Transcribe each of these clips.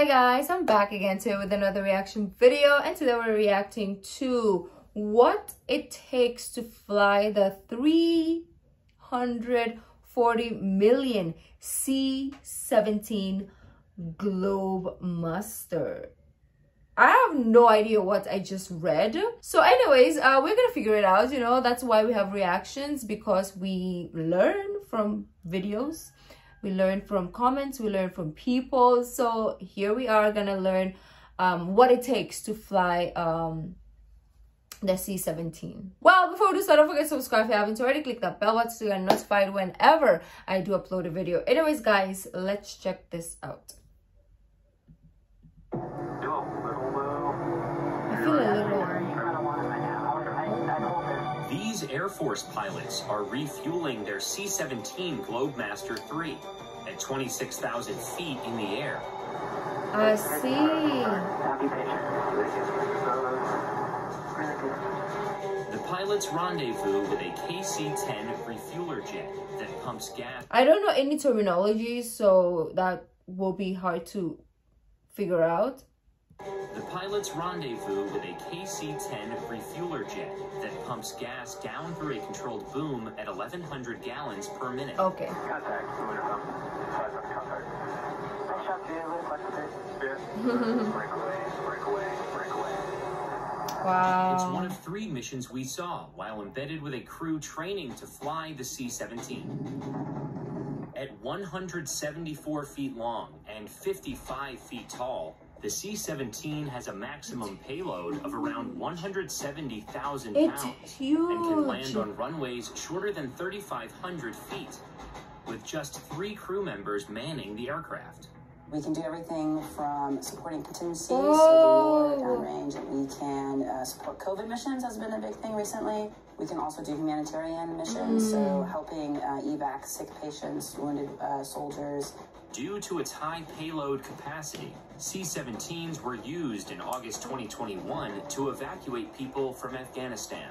Hi guys, I'm back again today with another reaction video, and today we're reacting to what it takes to fly the 340 million C-17 Globemaster. I have no idea what I just read. So anyways, we're gonna figure it out, you know. That's why we have reactions, because we learn from videos, we learn from comments, we learn from people. So here we are gonna learn what it takes to fly the C-17. Well, before we start, don't forget to subscribe if you haven't already. Click that bell button so you get notified whenever I do upload a video. Anyways guys, let's check this out. These Air Force pilots are refueling their C-17 Globemaster 3 at 26,000 feet in the air. I see. The pilots rendezvous with a KC-10 refueler jet that pumps gas. I don't know any terminology, so that will be hard to figure out. The pilots rendezvous with a KC-10 refueler jet that pumps gas down through a controlled boom at 1,100 gallons per minute. Okay. Wow. It's one of 3 missions we saw while embedded with a crew training to fly the C-17. At 174 feet long and 55 feet tall, the C-17 has a maximum payload of around 170,000 pounds and can land on runways shorter than 3,500 feet, with just 3 crew members manning the aircraft. We can do everything from supporting contingencies, so the war downrange, and we can support COVID missions has been a big thing recently. We can also do humanitarian missions, so helping evac sick patients, wounded soldiers. Due to its high payload capacity, C-17s were used in August 2021 to evacuate people from Afghanistan.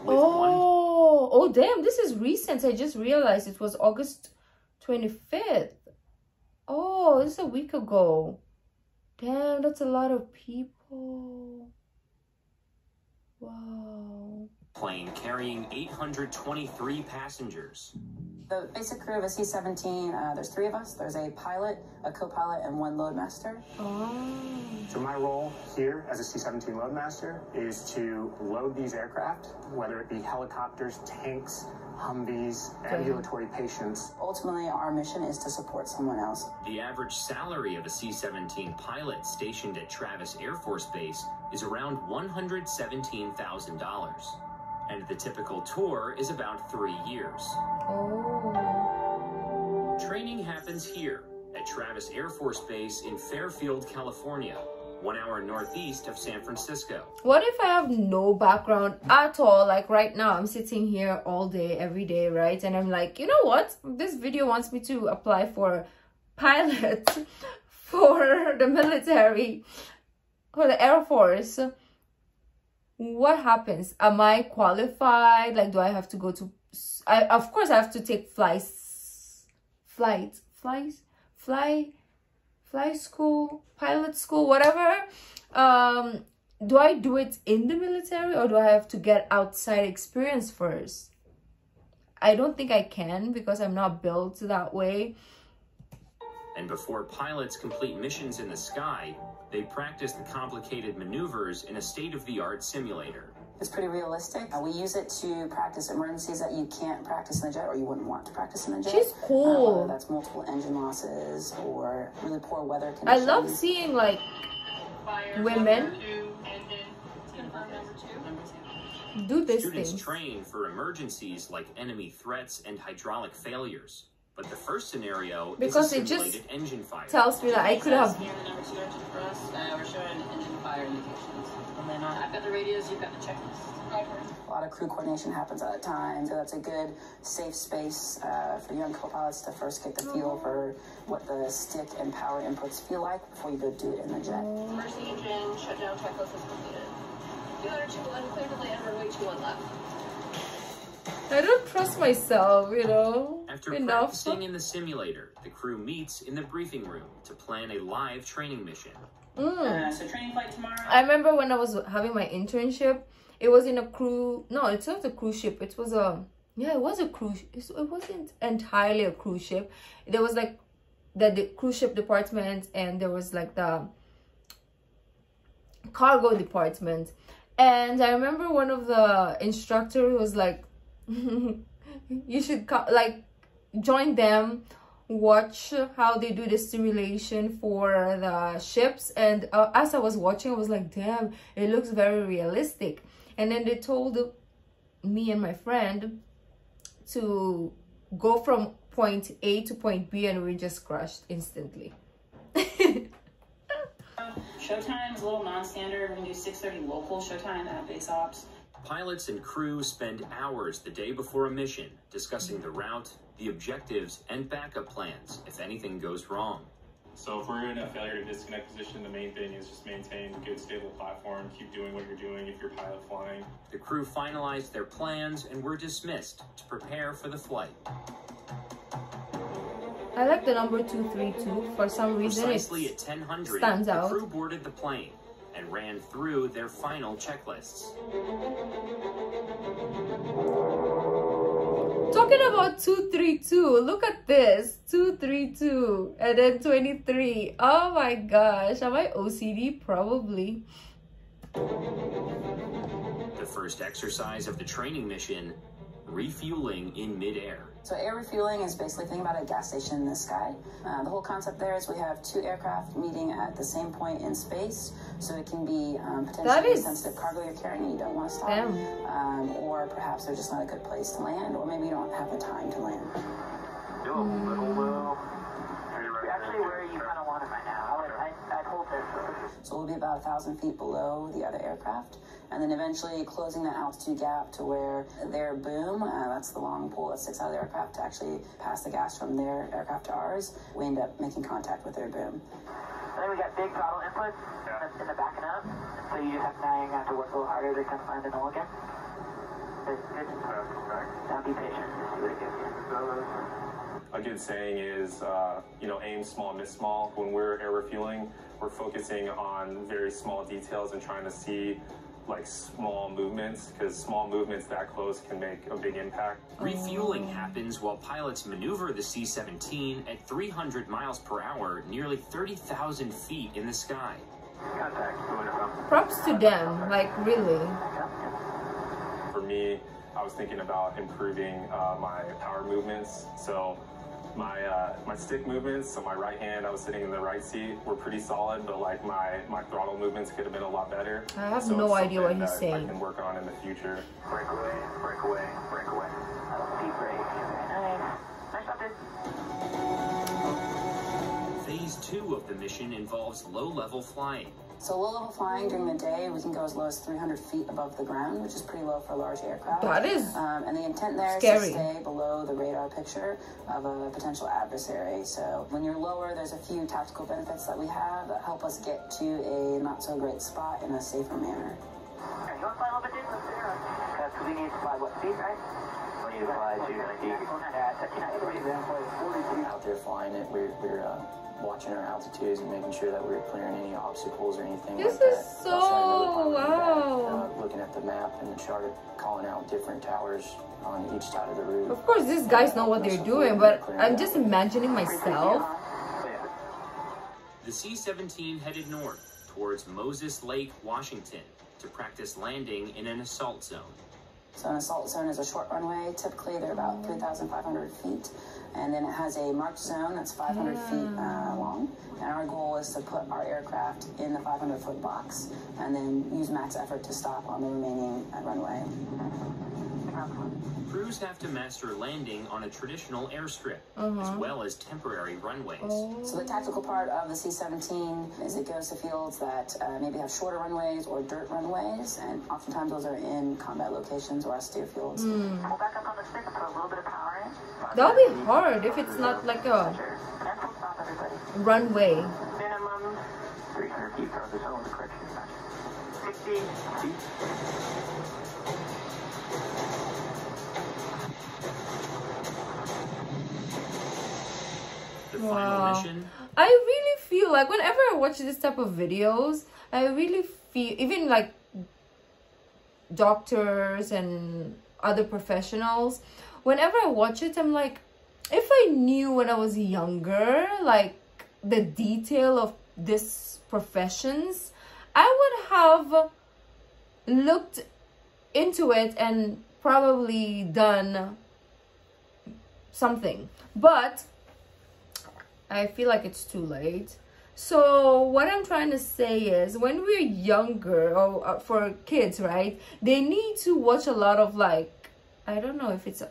Oh damn, this is recent. I just realized it was August 25th. Oh, this is a week ago. Damn, that's a lot of people. Wow. Plane carrying 823 passengers. The basic crew of a C-17, there's 3 of us. There's a pilot, a co-pilot, and 1 loadmaster. Oh. So my role here as a C-17 loadmaster is to load these aircraft, whether it be helicopters, tanks, Humvees, ambulatory patients. Ultimately, our mission is to support someone else. The average salary of a C-17 pilot stationed at Travis Air Force Base is around $117,000. And the typical tour is about 3 years. Oh. Training happens here at Travis Air Force Base in Fairfield, California, 1 hour northeast of San Francisco. What if I have no background at all? Like right now, I'm sitting here all day, every day, right? And I'm like, you know what? This video wants me to apply for pilot for the military, for the Air Force. What happens? Am I qualified? Like, do I have to go to... of course, I have to take flight school, pilot school, whatever. Do I do it in the military, or do I have to get outside experience first? I don't think I can, because I'm not built that way. And before pilots complete missions in the sky, they practice the complicated maneuvers in a state-of-the-art simulator. It's pretty realistic. We use it to practice emergencies that you can't practice in a jet, or you wouldn't want to practice in a jet. She's cool. Whether that's multiple engine losses or really poor weather conditions. I love seeing like women do this Students thing. train for emergencies like enemy threats and hydraulic failures. But the first scenario because is a it just simulated engine fire. tells me that I could have... Here, the number 2 engine for us. We're showing engine fire indications. And then I've got the radios, you've got the checklist. A lot of crew coordination happens at a time, so that's a good, safe space for young co-pilots to first get the feel for what the stick and power inputs feel like before you go do it in the jet. Emergency engine shutdown checklist is completed. 202 unclear to land, runway 21 left. I don't trust myself, you know. After practicing in the simulator, the crew meets in the briefing room to plan a live training mission. So training flight tomorrow. I remember when I was having my internship, it was in a crew. No, it's not a cruise ship. It was a, yeah, it was a cruise. It wasn't entirely a cruise ship. There was like the cruise ship department, and there was like the cargo department. And I remember one of the instructor was like, you should like join them, watch how they do the simulation for the ships. And as I was watching, I was like, damn, it looks very realistic. And then they told me and my friend to go from point A to point B, and we just crashed instantly. Showtime is a little non-standard. We can do 6:30 local showtime at base ops. Pilots and crew spend hours the day before a mission discussing the route, the objectives, and backup plans if anything goes wrong. So if we're in a failure to disconnect position, the main thing is just maintain a good stable platform, keep doing what you're doing if you're pilot flying. The crew finalized their plans and were dismissed to prepare for the flight. I like the number 232. For some reason, Precisely at 10:00, stands out. the crew boarded the plane and ran through their final checklists. Talking about 232, look at this. 232 and then 23. Oh my gosh, am I OCD? Probably. The first exercise of the training mission, refueling in midair. So air refueling is basically thinking about a gas station in the sky. The whole concept there is we have two aircraft meeting at the same point in space, so it can be potentially sensitive cargo you're carrying and you don't want to stop. Or perhaps there's just not a good place to land, or maybe you don't have the time to land. Actually, where you kind of want it right now. I'd hold this. So we'll be about 1,000 feet below the other aircraft, and then eventually closing that altitude gap to where their boom, that's the long pole that sticks out of the aircraft to actually pass the gas from their aircraft to ours, we end up making contact with their boom. And then we got big throttle input in the backing up, so you just have to have to work a little harder to kind of find the null again. Now be patient, just see what it gives you. A good saying is, aim small, miss small. When we're air refueling, we're focusing on very small details and trying to see like small movements, because small movements that close can make a big impact. Refueling happens while pilots maneuver the C-17 at 300 miles per hour, nearly 30,000 feet in the sky. Props to them, like really. For me, I was thinking about improving my power movements. So my stick movements, so my right hand, I was sitting in the right seat, were pretty solid, but like my throttle movements could have been a lot better. I have no idea what he's saying. I can work on in the future. Break away, break away, break away. Deep break. Nice shot, dude. Phase 2 of the mission involves low-level flying. So low-level flying during the day, we can go as low as 300 feet above the ground, which is pretty low for a large aircraft. That is and the intent there scary. is to stay below the radar picture of a potential adversary. So when you're lower, there's a few tactical benefits that we have that help us get to a not-so-great spot in a safer manner. You want to fly a little bit, dude? Because we need to fly what speed, right? We need to fly 290. Out there flying it, we're watching our altitudes and making sure that we're clearing any obstacles or anything This like that. is so wow. Looking at the map and the chart, calling out different towers on each side of the route. Of course, these guys know what they're doing, but I'm just imagining myself. The C-17 headed north towards Moses Lake, Washington, to practice landing in an assault zone. So an assault zone is a short runway. Typically, they're about 3,500 feet. And then it has a marked zone that's 500 feet long. And our goal is to put our aircraft in the 500-foot box and then use max effort to stop on the remaining runway. Crews have to master landing on a traditional airstrip, as well as temporary runways. So the tactical part of the C-17 is it goes to fields that maybe have shorter runways or dirt runways, and oftentimes those are in combat locations or austere fields. Pull back up on the stick and put a little bit of power in. That'll be hard if it's not like a runway. Minimum 300 feet from the zone, correction. 60 feet. the final mission. I really feel like whenever I watch this type of videos, I really feel, even like doctors and other professionals, whenever I watch it, I'm like, if I knew when I was younger, like the detail of this professions, I would have looked into it and probably done something. But I feel like it's too late. So what I'm trying to say is, when we're younger, or for kids, right, they need to watch a lot of, like, I don't know if it's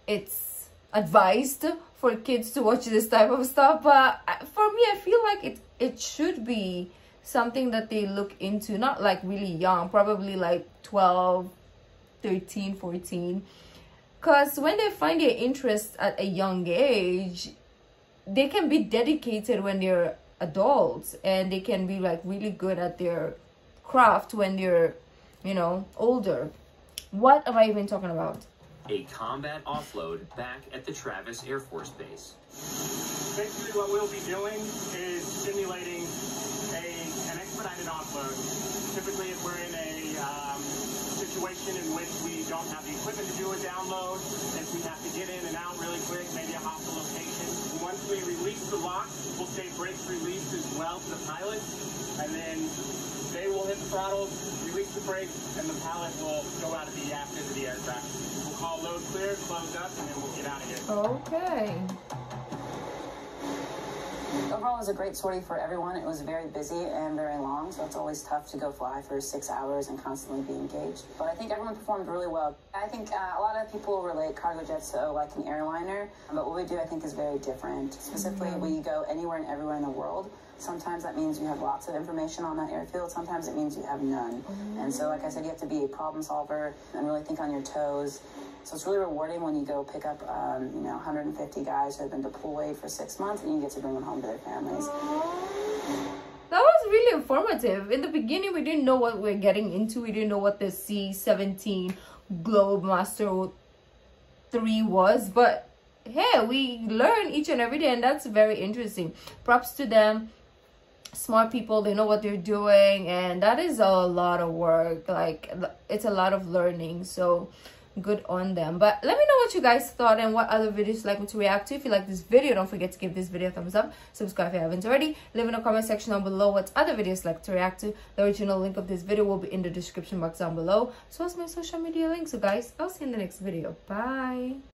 it's advised for kids to watch this type of stuff, but for me, I feel like it should be something that they look into, not like really young, probably like 12, 13, 14. Because when they find their interest at a young age, they can be dedicated when they're adults, and they can be like really good at their craft when they're, you know, older. What am I even talking about? A combat offload back at the Travis Air Force Base. Basically, what we'll be doing is simulating an expedited offload. Typically, if we're in a situation in which we don't have the equipment to do a download, if we have to get in and out really quick, maybe a hostile location. Once we release the lock, we'll say brakes released as well to the pilot, and then they will hit the throttle, release the brakes, and the pilot will go out of the aft into the aircraft. We'll call load clear, close up, and then we'll get out of here. Okay. Overall, it was a great sortie for everyone. It was very busy and very long, so it's always tough to go fly for 6 hours and constantly be engaged. But I think everyone performed really well. I think a lot of people relate cargo jets to like an airliner, but what we do, I think, is very different. Specifically, we go anywhere and everywhere in the world. Sometimes that means you have lots of information on that airfield. Sometimes it means you have none. And so, like I said, you have to be a problem solver and really think on your toes. So it's really rewarding when you go pick up, 150 guys who have been deployed for 6 months, and you get to bring them home to their families. That was really informative. In the beginning, we didn't know what we're getting into. We didn't know what the C-17 Globemaster 3 was. But hey, we learn each and every day, and that's very interesting. Props to them. Smart people, they know what they're doing, and that is a lot of work. Like, it's a lot of learning. So good on them. But let me know what you guys thought and what other videos you'd like me to react to. If you like this video, don't forget to give this video a thumbs up, subscribe if you haven't already, leave in the comment section down below what other videos you'd like to react to. The original link of this video will be in the description box down below, so as my social media links. So guys, I'll see you in the next video. Bye.